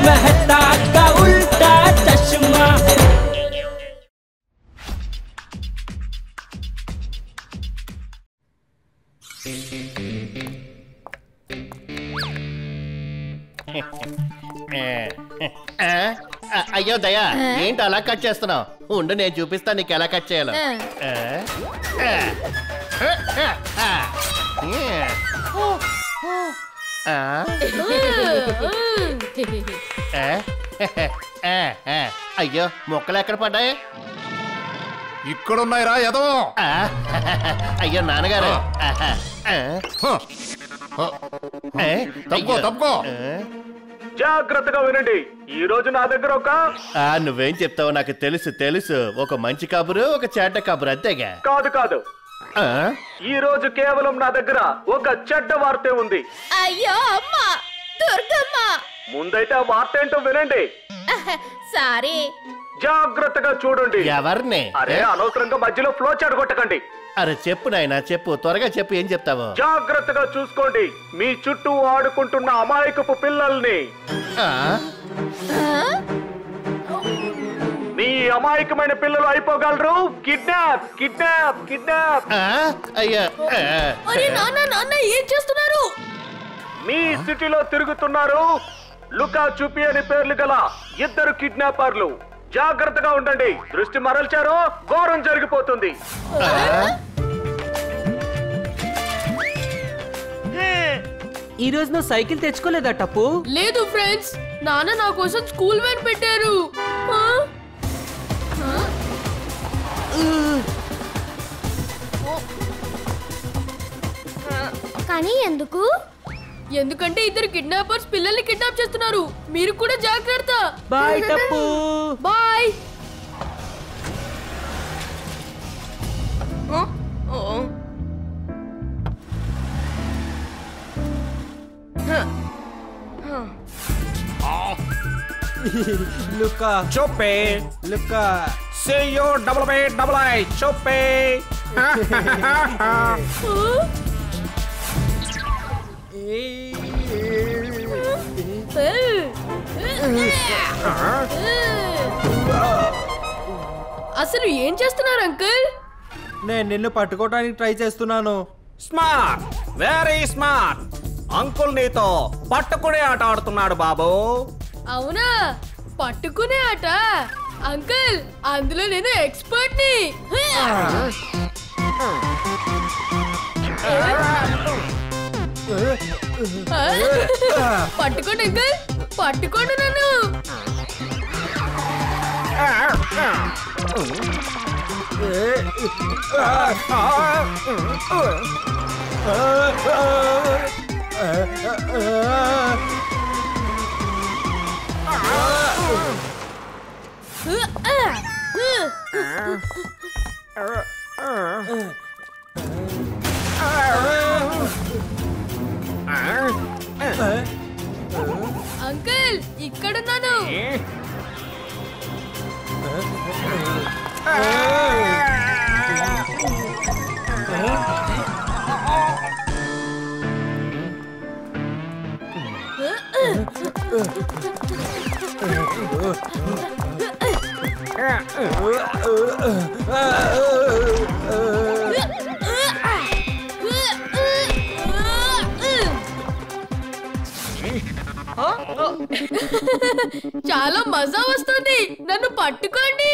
मेहता का उल्टा चश्मा। అయ్యో దయా, ఏంటి అలా కట్ చేస్తున్నావు? ఉండు, నేను చూపిస్తాను నీకు ఎలా కట్ చేయాలో. అయ్యో, మొక్కలు ఎక్కడ పడ్డాయి? ఇక్కడున్నాయి రా ఎదో. అయ్యో నాన్నగారు, తప్పుకో. జాగ్రత్తగా వినండి. ఈ రోజు నా దగ్గర నువ్వేం చెప్తావో నాకు తెలుసు. ఒక మంచి కబురు, ఒక చెడ్డ కబురు, అంతేగా? కాదు. ఈ రోజు కేవలం నా దగ్గర ఒక చెడ్డ వార్తే ఉంది. అయ్యో అమ్మ దుర్గమ్మ, ముందైతే ఆ వార్త ఏంటో వినండి. సారీ. జాగ్రత్తగా చూడండి. ఎవరిని? అరే, అనవసరంగా మధ్యలో ఫ్లో చెడగొట్టకండి. అరే చెప్పు నాయనా, చెప్పు, త్వరగా చెప్పు, ఏం చెప్తావు? జాగ్రత్తగా చూసుకోండి. మీ చుట్టూ ఆడుకుంటున్న అమాయకపు పిల్లల్ని. మీ అమాయకమైన పిల్లలు అయిపోగలరు. కిడ్నాప్. అయ్యా, నాన్న ఏం చేస్తున్నారు? మీ సిటీలో తిరుగుతున్నారు లుకా చూపి అని పేర్లు గల 2 కిడ్నాపర్లు. జాగ్రత్తగా ఉండండి. దృష్టి మరల్చారో ఘోరం జరిగిపోతుంది. ఈ రోజు నువ్వు సైకిల్ తెచ్చుకోలేదా టప్పు? లేదు ఫ్రెండ్స్, నాన్న నా కోసం స్కూల్ వ్యాన్ పెట్టారు. కానీ ఎందుకు? ఎందుకంటే 2 కిడ్నాపర్స్ పిల్లల్ని కిడ్నాప్ చేస్తున్నారు. మీరు కూడా జాగ్రత్త. బాయ్ టప్పు. బాయ్. లుకా చూపే. లుకా CUPPI చూపే. అసలు ఏం చేస్తున్నారు అంకుల్? నేను నిన్ను పట్టుకోవడానికి ట్రై చేస్తున్నాను. Smart, very smart. అంకుల్ నీతో పట్టుకునే ఆట ఆడుతున్నాడు బాబు. అవునా? పట్టుకునే ఆట? అంకుల్, అందులో నేను ఎక్స్పర్ట్ ని. పట్టుకోండి అంకుల్, పట్టుకోండి నన్ను. అంకుల్, ఇక్కడున్నాను. చాలా మజా వస్తుంది. నన్ను పట్టుకోండి.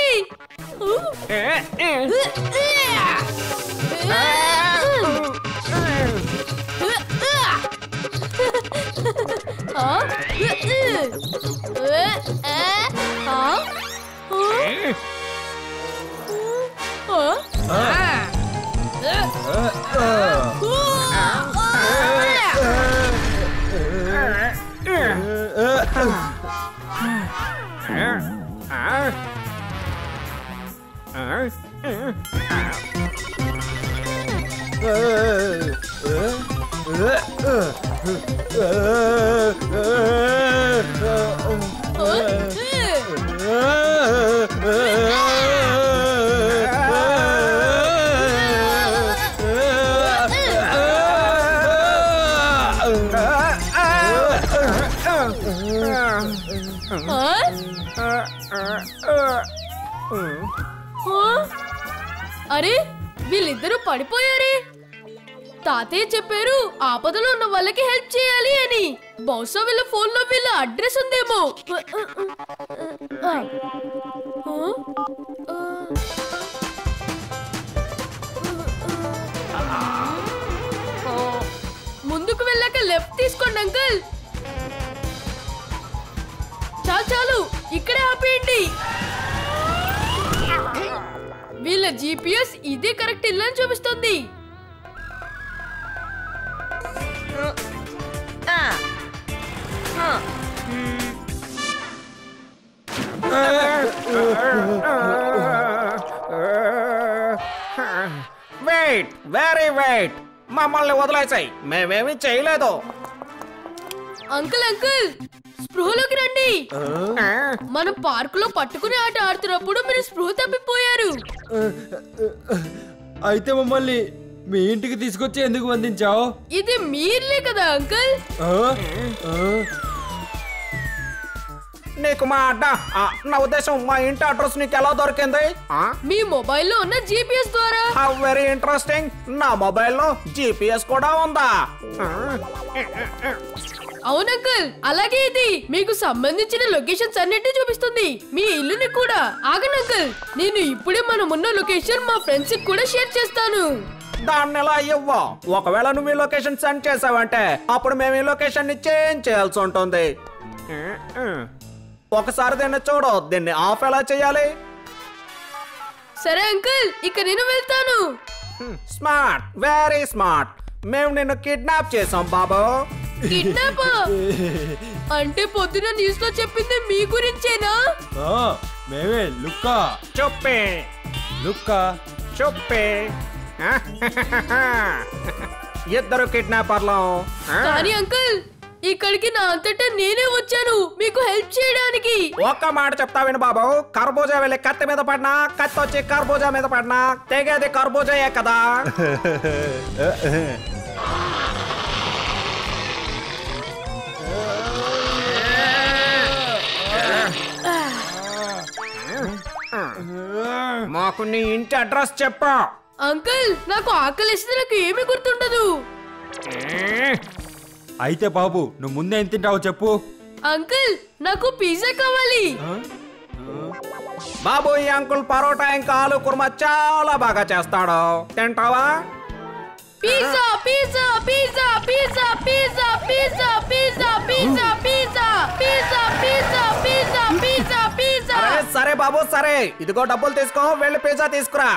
అరే వీళ్ళిద్దరూ పడిపోయారే. తాతయ్య చెప్పారు ఆపదలో ఉన్న వాళ్ళకి హెల్ప్ చేయాలి అని. బహుశా వీళ్ళ ఫోన్ లో వీళ్ళ అడ్రస్ ఉందేమో. ముందుకు వెళ్ళాక లెఫ్ట్ తీసుకోండి అంకుల్. చాలు చాలు, ఇక్కడే ఆపేయండి. వీళ్ళ జీపీఎస్ ఇదే కరెక్ట్ ఇల్లు అని చూపిస్తుంది. Wait, very wait. మమ్మల్ని వదిలేసాయి, మేమేమి చేయలేదు. అంకుల్ అంకుల్, స్పృహలోకి రండి. మనం పార్కులో పట్టుకునే ఆట ఆడుతున్నప్పుడు మీరు స్పృహ తప్పిపోయారు. అయితే మమ్మల్ని మీ ఇంటికి తీసుకొచ్చి ఎందుకు బంధించావు? ఇది మీర్లే కదా అంకుల్. నీకు మా అడ్డ, నా ఉద్దేశం మా ఇంటి అడ్రస్ నీకు ఎలా దొరికింది? మీ మొబైల్లో ఉన్న జీపీఎస్ ద్వారా. How very interesting. నా మొబైల్లో జీపీఎస్ కూడా ఉందా? అవును అంకుల్, అలాగే ఇది మీకు సంబంధించిన లొకేషన్స్ అన్నిటిని చూపిస్తుంది, మీ ఇల్లుని కూడా. ఆగండి అంకుల్, నేను ఇప్పుడే మనం ఉన్న లొకేషన్ మా ఫ్రెండ్స్ కి కూడా షేర్ చేస్తాను. దాన్ని ఎలా ఇవ్వ? ఒకవేళ నువ్వు ఈ లొకేషన్ సెండ్ చేసావంటే అప్పుడు మేము ఈ లొకేషన్ ని చేంజ్ చేయాల్సి ఉంటుంది. ఒకసారి దీన్ని చూడు, దీన్ని ఆఫ్ ఎలా చేయాలి? సరే అంకుల్, ఇక నేను వెళ్తాను. Smart, very smart. మేము నిన్ను కిడ్నాప్ చేసాం బాబు. కిడ్నాప్ అంటే పొద్దున న్యూస్ లో చెప్పింది మీ గురించేనా? మేమే లుక్కా. చుప్పే లుక్కా చుప్పే. ఇద్దరు కిడ్నాపర్లు. కానీ అంకుల్, ఇక్కడికి నా అంతటా నేనే వచ్చాను మీకు హెల్ప్ చేయడానికి. ఒక్క మాట చెప్తా విను బాబు. కర్బూజా వెళ్ళి కత్తి మీద పడినా, కత్తి వచ్చి కర్బూజా మీద పడినా తెగేది కర్బూజాయే కదా. మాకు నీ ఇంటి అడ్రస్ చెప్పు. అంకుల్, నాకు ఆకలిస్తే నాకు ఏమీ గుర్తుండదు. అయితే బాబు నువ్వు ముందే ఎంత తింటావో చెప్పు. అంకుల్, నాకు పిజ్జా కావాలి. బాబు, ఈ అంకుల్ పరోటా ఇంకా ఆలు కుర్మా చాలా బాగా చేస్తాడు, తింటావా? Pizza pizza pizza pizza pizza pizza pizza pizza pizza pizza pizza pizza pizza pizza. సరే బాబు సరే, ఇదిగో డబ్బులు తీసుకో, వెళ్ళి పిజ్జా తీసుకురా.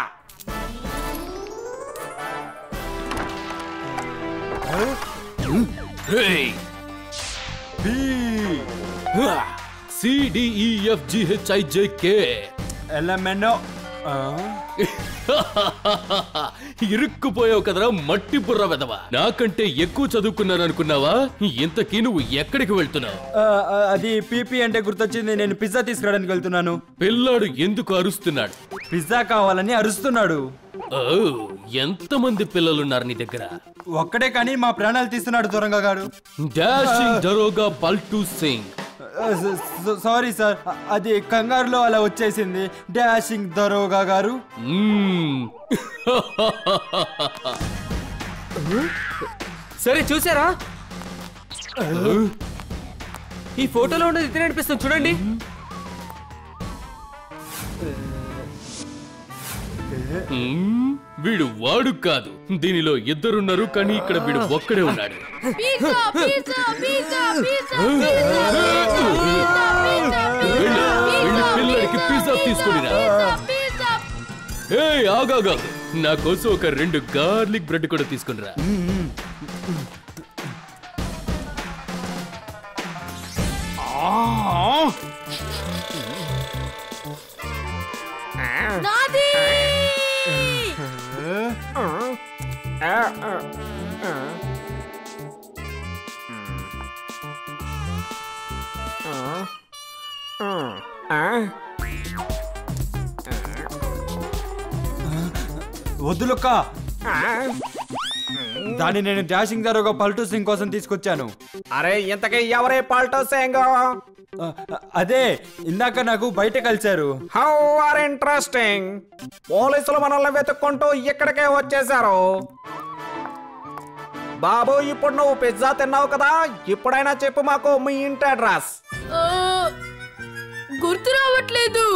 CDEFGHIJK LMNO. ఇరుక్కుపోయావు కదరా మట్టి బుర్ర వెదవా. నాకంటే ఎక్కువ చదువుకున్నాను అనుకున్నావా? ఇంతకీ నువ్వు ఎక్కడికి వెళ్తున్నావు? అది పీపీ అంటే గుర్తొచ్చింది, నేను పిజ్జా తీసుకురావడానికి వెళ్తున్నాను. పిల్లాడు ఎందుకు అరుస్తున్నాడు? పిజ్జా కావాలని అరుస్తున్నాడు. ఎంతమంది పిల్లలున్నారు నీ దగ్గర? ఒక్కడే, కానీ మా ప్రాణాలు తీస్తున్నాడు దూరంగా గాడు. డాషింగ్ దరోగా బల్టూ సింగ్. సారీ సార్, అది కంగారులో అలా వచ్చేసింది. డాషింగ్ దరోగా గారు. సరే చూసారా, ఈ ఫోటోలో ఉన్నది ఇతనే అనిపిస్తుంది చూడండి. వీడు వాడు కాదు, దీనిలో ఇద్దరున్నారు, కానీ ఇక్కడ వీడు ఒక్కడే ఉన్నాడు. పిజ్జా పిజ్జా పిజ్జా పిజ్జా పిల్లడికి పిజ్జా తీసుకునిరా. ఆగాగా, నా కోసం ఒక 2 గార్లిక్ బ్రెడ్ కూడా తీసుకునిరా. నాది. వద్దులుక్క. దాన్ని నేను డాషింగ్ దరోగా పల్టూ సింగ్ కోసం తీసుకొచ్చాను. అరే ఇంతకీ ఎవరే పల్టూ సింగ్? అదే ఇందాక నాకు బయట కలిశారు. How are interesting. పోలీసులు మనల్ని వెతుక్కుంటూ ఇక్కడికే వచ్చేసారు. బాబు ఇప్పుడు నువ్వు పిజ్జా తిన్నావు కదా, ఇప్పుడైనా చెప్పు మాకు మీ ఇంటి అడ్రస్. గుర్తు రావట్లేదు.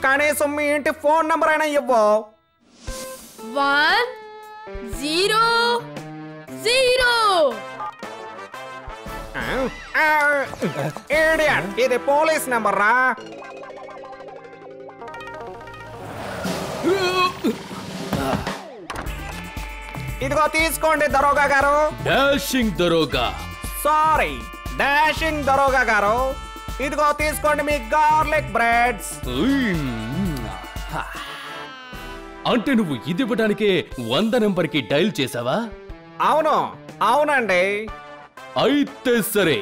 కనీసం మీ ఇంటి ఫోన్ నంబర్ అయినా ఇవ్వు. 100. Idiot, ఇది పోలీస్ నెంబర్ రా. ఇదిగో తీసుకోండి దరోగా గారు. డాషింగ్ దరోగా. సారీ, డాషింగ్ దరోగా గారు. ఇదిగో తీసుకోండి మీ గార్లిక్ బ్రెడ్స్. అంటే నువ్వు ఇది ఇవ్వడానికే 100 నెంబర్కి డైల్ చేసావా? అవును, అవునండి. అయితే సరే,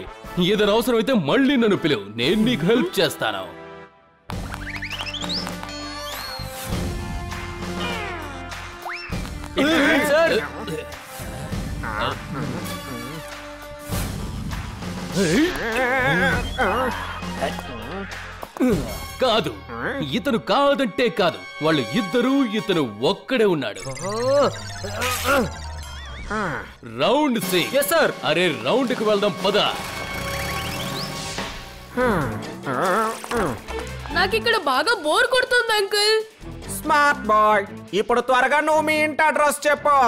ఏదైనా అవసరం అయితే మళ్ళీ నన్ను పిలువు, నేను నీకు హెల్ప్ చేస్తాను. సార్ కాదు, ఇతను కాదంటే కాదు, వాళ్ళు ఇద్దరు, ఇతను ఒక్కడే ఉన్నాడు. రౌండ్ సింగ్. Yes sir. అరే రౌండ్ కి వెళ్దాం పద. నాకు ఇక్కడ బాగా బోర్ కొడుతుంది అంకుల్. స్మార్ట్ బాయ్, ఇప్పుడు త్వరగా నువ్వు మీ ఇంటి అడ్రస్ చెప్పు.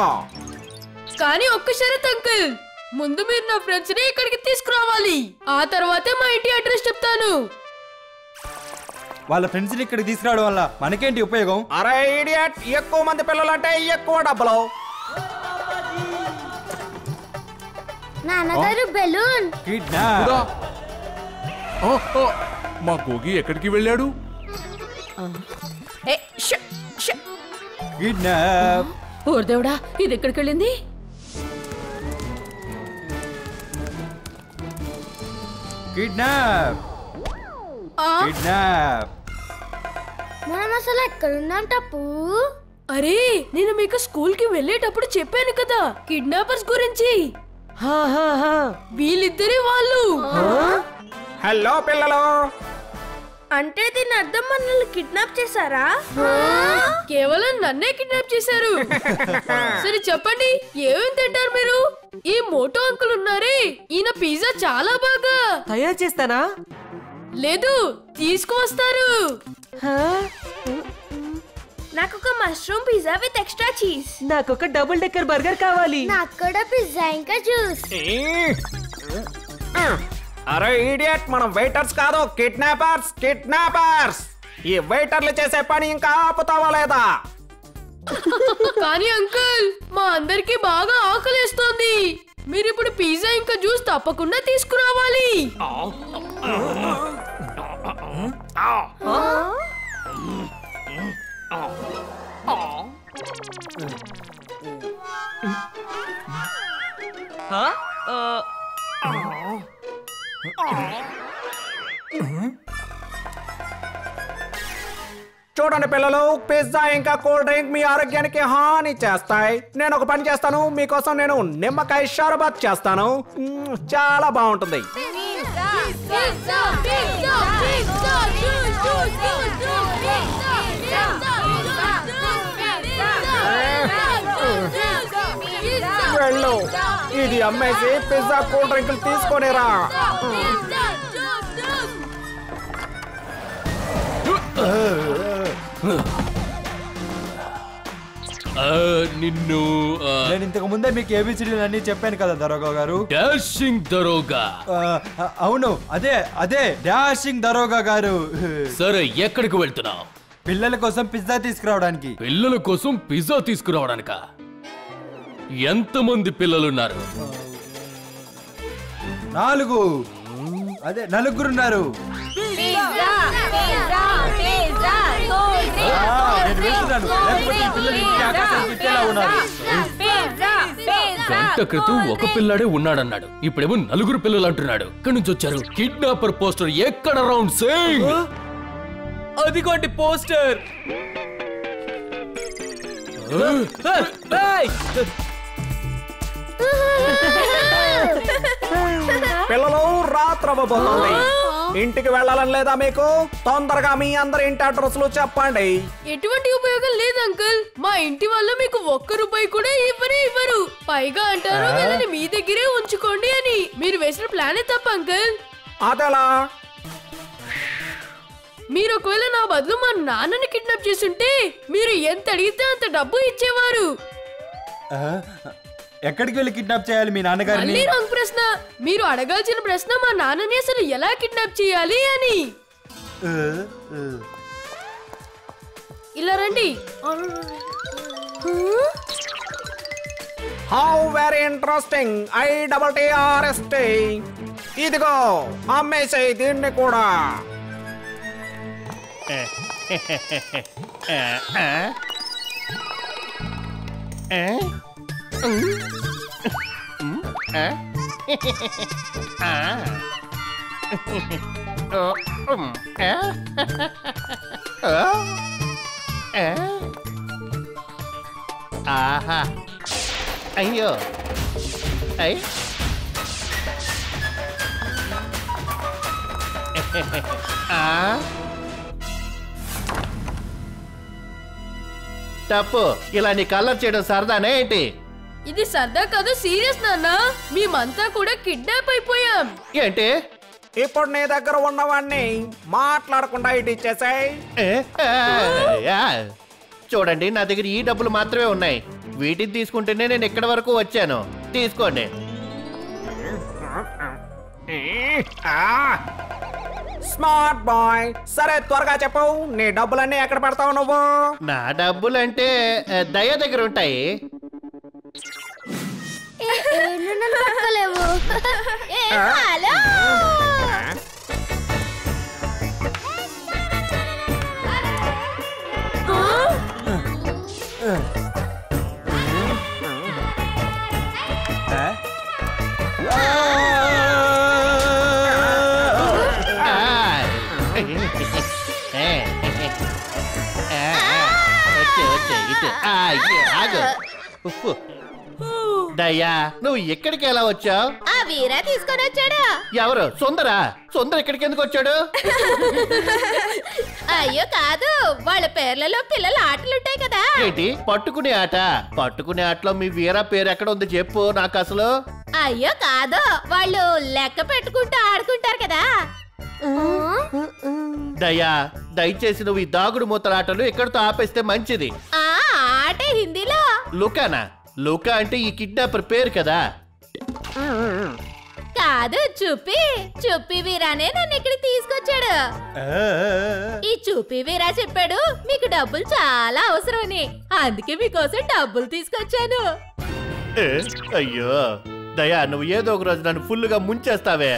కానీ ఒక్క షరత్ అంకుల్, ముందు మీరు నా ఫ్రెండ్స్ ని ఇక్కడికి తీసుకురావాలి, ఆ తర్వాతే మా ఇంటి అడ్రస్ చెప్తాను. వాళ్ళ ఫ్రెండ్స్ ని ఇక్కడికి తీసుకురావడం వల్ల మనకేంటి ఉపయోగం? అరే ఇడియట్, ఎక్కువ మంది పిల్లలంటే ఎక్కువ డబ్బులు. నాన్నగారు బెలూన్. కిడ్నాప్. మా గోగి ఎక్కడికి వెళ్ళాడు? కిడ్నాప్. ఓర్ దేవుడా, ఇది ఎక్కడికి వెళ్ళింది? కిడ్నాప్. కిడ్నాప్. మనం అసలు ఎక్కడున్నాం టప్పు? అరే నేను మీకు స్కూల్ కి వెళ్ళేటప్పుడు చెప్పాను కదా కిడ్నాపర్స్ గురించి. వీళ్ళిద్దరే వాళ్ళు. హలో పిల్లలు. అంటే దీని అర్థం మనల్ని కిడ్నాప్ చేశారా? కేవలం నన్నే కిడ్నాప్ చేశారు. సరే చెప్పండి, ఏమేం తింటారు మీరు? ఈ మోటో అంకుల్ ఉన్నారే, ఈయన పిజ్జా చాలా బాగా తయారు చేస్తానా? లేదు, తీసుకువస్తారు. నాకు ఒక mushroom pizza with extra cheese. నాకొక డబుల్ డెక్కర్ బర్గర్ కావాలి. నాకు కూడా పిజ్జా ఇంకా జ్యూస్. అరే ఇడియట్, మనం వెయిటర్స్ కాదు, కిడ్నాపర్స్. కిడ్నాపర్స్. ఈ వెయిటర్లు చేసే పని ఇంకా ఆపుతావా లేదా? కానీ అంకుల్, మా అందరికి బాగా ఆకలేస్తోంది. మీరు ఇప్పుడు పిజ్జా ఇంకా జ్యూస్ తప్పకుండా తీసుకురావాలి. చూడండి పిల్లలు, పిజ్జా ఇంకా కూల్ డ్రింక్ మీ ఆరోగ్యానికి హాని చేస్తాయి. నేను ఒక పని చేస్తాను, మీకోసం నేను నిమ్మకాయ షర్బత్ చేస్తాను. చాలా బాగుంటుంది. వెళ్ళు, ఇది అమ్మేసి పిజ్జా కూల్ డ్రింకులు తీసుకొనిరా. నిన్ను నేను ఇంతకు ముందే మీకు ఏబిసిడీలు అన్ని చెప్పాను కదా దరోగా గారు. డాషింగ్ దరోగా. అవును, అదే అదే డాషింగ్ దరోగా గారు. సరే ఎక్కడికి వెళ్తున్నావు? పిల్లల కోసం పిజ్జా తీసుకురావడానికి. పిల్లల కోసం పిజ్జా తీసుకురావడానిక? ఎంతమంది పిల్లలున్నారు? 4. అదే నలుగురున్నారు. గంట క్రితం ఒక పిల్లాడే ఉన్నాడన్నాడు, ఇప్పుడేమో 4 పిల్లలు అంటున్నాడు. ఇక్కడి నుంచి వచ్చారు? కిడ్నాపర్ పోస్టర్ ఎక్కడ? రౌండ్ సింగ్. అదిగోండి పోస్టర్. పిల్లలు రాత్రవ్వబోతోంది. ఇంటికి వెళ్ళాలని లేదా మీకు? తొందరగా మీ అందరి ఇంటి అడ్రస్లు చెప్పండి. ఎటువంటి ఉపయోగం లేదు అంకుల్. మా ఇంటి వల్ల మీకు ₹1 కూడా ఇవ్వరు. పైగా అంటారు వీళ్ళని మీ దగ్గరే ఉంచుకోండి అని. మీరు వేసిన ప్లానే తప్ప అంకుల్. అదెలా? మీరు ఒకవేళ నా బదులు మా నాన్నని కిడ్నాప్ చేసుంటే మీరు ఎంత అడిగితే అంత డబ్బు ఇచ్చేవారు. ఎక్కడికి వెళ్ళి కిడ్నాప్ చేయాలి మీ నాన్నగారిని? మళ్ళీ రాంగ్ ప్రశ్న. మీరు అడగాల్సిన ప్రశ్న మా నాన్నని అసలు ఎలా కిడ్నాప్ చేయాలి అని. ఇలా రండి. How very interesting. ITTRST. ఇదిగో అమ్మేసాయి దీన్ని కూడా. ఆహా అయ్యో అయ్ తప్పు. ఇలా నీ కలర్ చేయడం సరదానే ఏంటి? ఇది సరదా కాదు, సీరియస్ నాన్న. మేమంతా కూడా కిడ్నాప్ అయిపోయాం. ఏంటి? ఇప్పుడు నీ దగ్గర ఉన్నవాడిని మాట్లాడకుండా ఇటు ఇచ్చేసాయి. చూడండి, నా దగ్గర ఈ డబ్బులు మాత్రమే ఉన్నాయి. వీటిని తీసుకుంటేనే నేను ఇక్కడి వరకు వచ్చాను. తీసుకోండి. Smart boy. సరే త్వరగా చెప్పు, నీ డబ్బులన్నీ ఎక్కడ పెడతావు నువ్వు? నా డబ్బులంటే దయ దగ్గర ఉంటాయి. దయ్యా, నువ్వు ఎక్కడికి ఎలా వచ్చావు? ఆ వీరా తీసుకొని వచ్చాడు. ఎవరు? సుందరా? సుందర ఇక్కడికి ఎందుకు వచ్చాడు? అయ్యో కాదు, వాళ్ళ పేర్లలో పిల్లల ఆటలుంటాయి కదా. ఏంటి పట్టుకునే ఆట? పట్టుకునే ఆటలో మీ వీరా పేరు ఎక్కడ ఉంది చెప్పు నాకు అసలు. అయ్యో కాదు, వాళ్ళు లెక్క పెట్టుకుంటూ ఆడుకుంటారు కదా. దయ్యా, దయచేసి నువ్వు ఈ దాగుడు మూతల ఆటలు ఎక్కడితో ఆపేస్తే మంచిది. ఆ ఆట హిందీలో లుకానా? లుకా అంటే ఈ కిడ్నాపర్ పేరు కదా. కాదు, చుప్పి వీరానే నన్ను ఇక్కడికి తీసుకొచ్చాడు. ఈ చుప్పి వీరా చెప్పాడు మీకు డబ్బులు చాలా అవసరమని. అందుకే మీకోసం డబ్బులు తీసుకొచ్చాను. అయ్యో దయా, నువ్వు ఏదో ఒక రోజు నన్ను ఫుల్గా ముంచేస్తావే.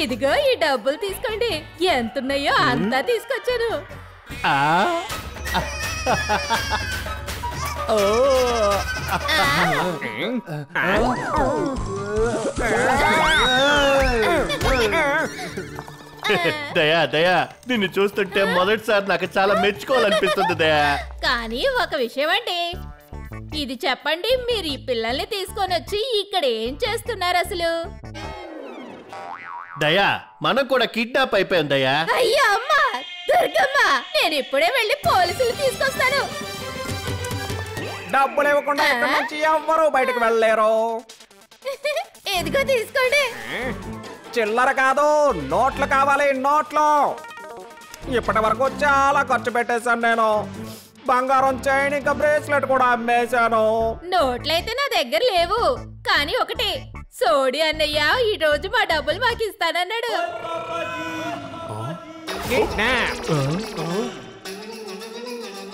ఇదిగో ఈ డబ్బులు తీసుకోండి. ఎంతున్నాయో అంతా తీసుకొచ్చాను. దయా దయా, నిన్ను చూస్తుంటే మొదటిసారి నాకు చాలా మెచ్చుకోవాలనిపిస్తుంది దయా. కానీ ఒక విషయం అండి, ఇది చెప్పండి, మీరు ఈ పిల్లల్ని తీసుకొని వచ్చి ఇక్కడ ఏం చేస్తున్నారు అసలు? దయా, మనం కూడా కిడ్నాప్ అయిపోయాం దయా. అయ్యో అమ్మా, దుర్గమ్మ, నేను ఇప్పుడే వెళ్ళి పోలీసులు తీసుకొస్తాను. డబ్బులు ఇవ్వకుండా ఇక్కడ నుంచి ఎవ్వరూ బయటకు వెళ్ళలేరు. ఎదిగో తీసుకోండి. చిల్లర కాదు, నోట్లు కావాలి, నోట్లు. ఇప్పటి వరకు చాలా ఖర్చు పెట్టేశాను నేను. బంగారం చైన్ ఇంకా బ్రేస్లెట్ కూడా అమ్మేశాను. నోట్లయితే నా దగ్గర లేవు, కానీ ఒకటి, సోడి అన్నయ్య ఈ రోజు మా డబ్బులు మాకు ఇస్తానన్నాడు.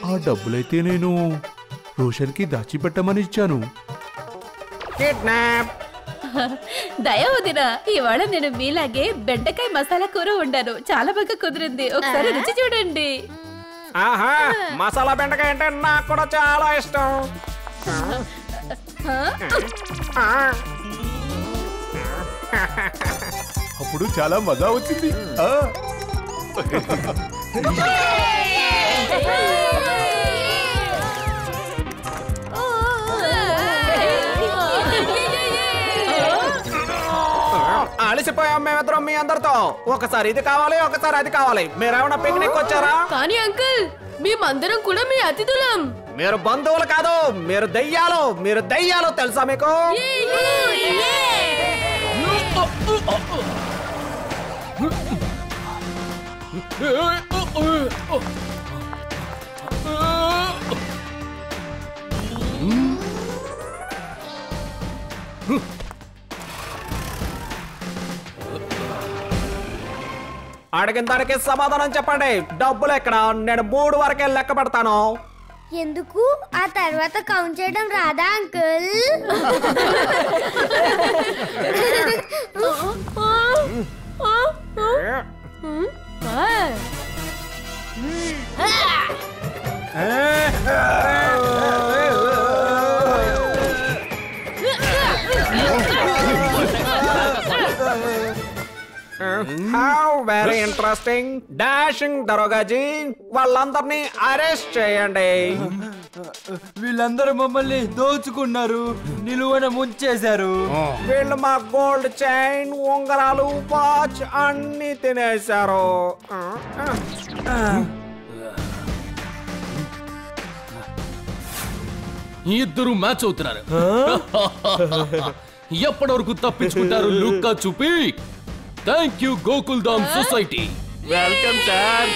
ఆ డబ్బులైతే నేను రోషన్కి దాచిపెట్టమని ఇచ్చాను. దయ వదిన, ఇవాళ నేను మీలాగే బెండకాయ మసాలా కూర వండాను. చాలా బాగా కుదిరింది, ఒకసారి రుచి చూడండి. ఆహా, మసాలా బెండకాయ అంటే నాకు కూడా చాలా ఇష్టం. అప్పుడు చాలా మజా వచ్చింది. అలసిపోయాం మేమిద్దరం మీ అందరితో. ఒకసారి ఇది కావాలి, ఒకసారి అది కావాలి. మీరేమన్నా పిక్నిక్ వచ్చారా? కానీ అంకుల్ మేమందరం కూడా మీ అతిథులం. మీరు బంధువులు కాదు, మీరు దయ్యాలు. మీరు దయ్యాలు తెలుసా మీకు? అడిగిన దానికి సమాధానం చెప్పండి. డబ్బులు ఎక్కడ? నేను 3 వరకే లెక్క పెడతాను. ఎందుకు ఆ తర్వాత కౌంట్ చేయడం రాదా uncle? How very interesting. Dashing దరోగాజీ, వాళ్ళందరినీ అరెస్ట్ చేయండి. వీళ్ళందరూ మమ్మల్ని దోచుకున్నారు, నిలువన ముంచేశారు. వీళ్ళు మా గోల్డ్ చైన్, ఉంగరాలు, వాచ్ అన్ని తినేశారు. ఇద్దరు మ్యాచ్ అవుతున్నారు. ఎప్పటి వరకు తప్పించుకుంటారు లుక్కా చూపి? Thank you Gokuldham society. Welcome sir.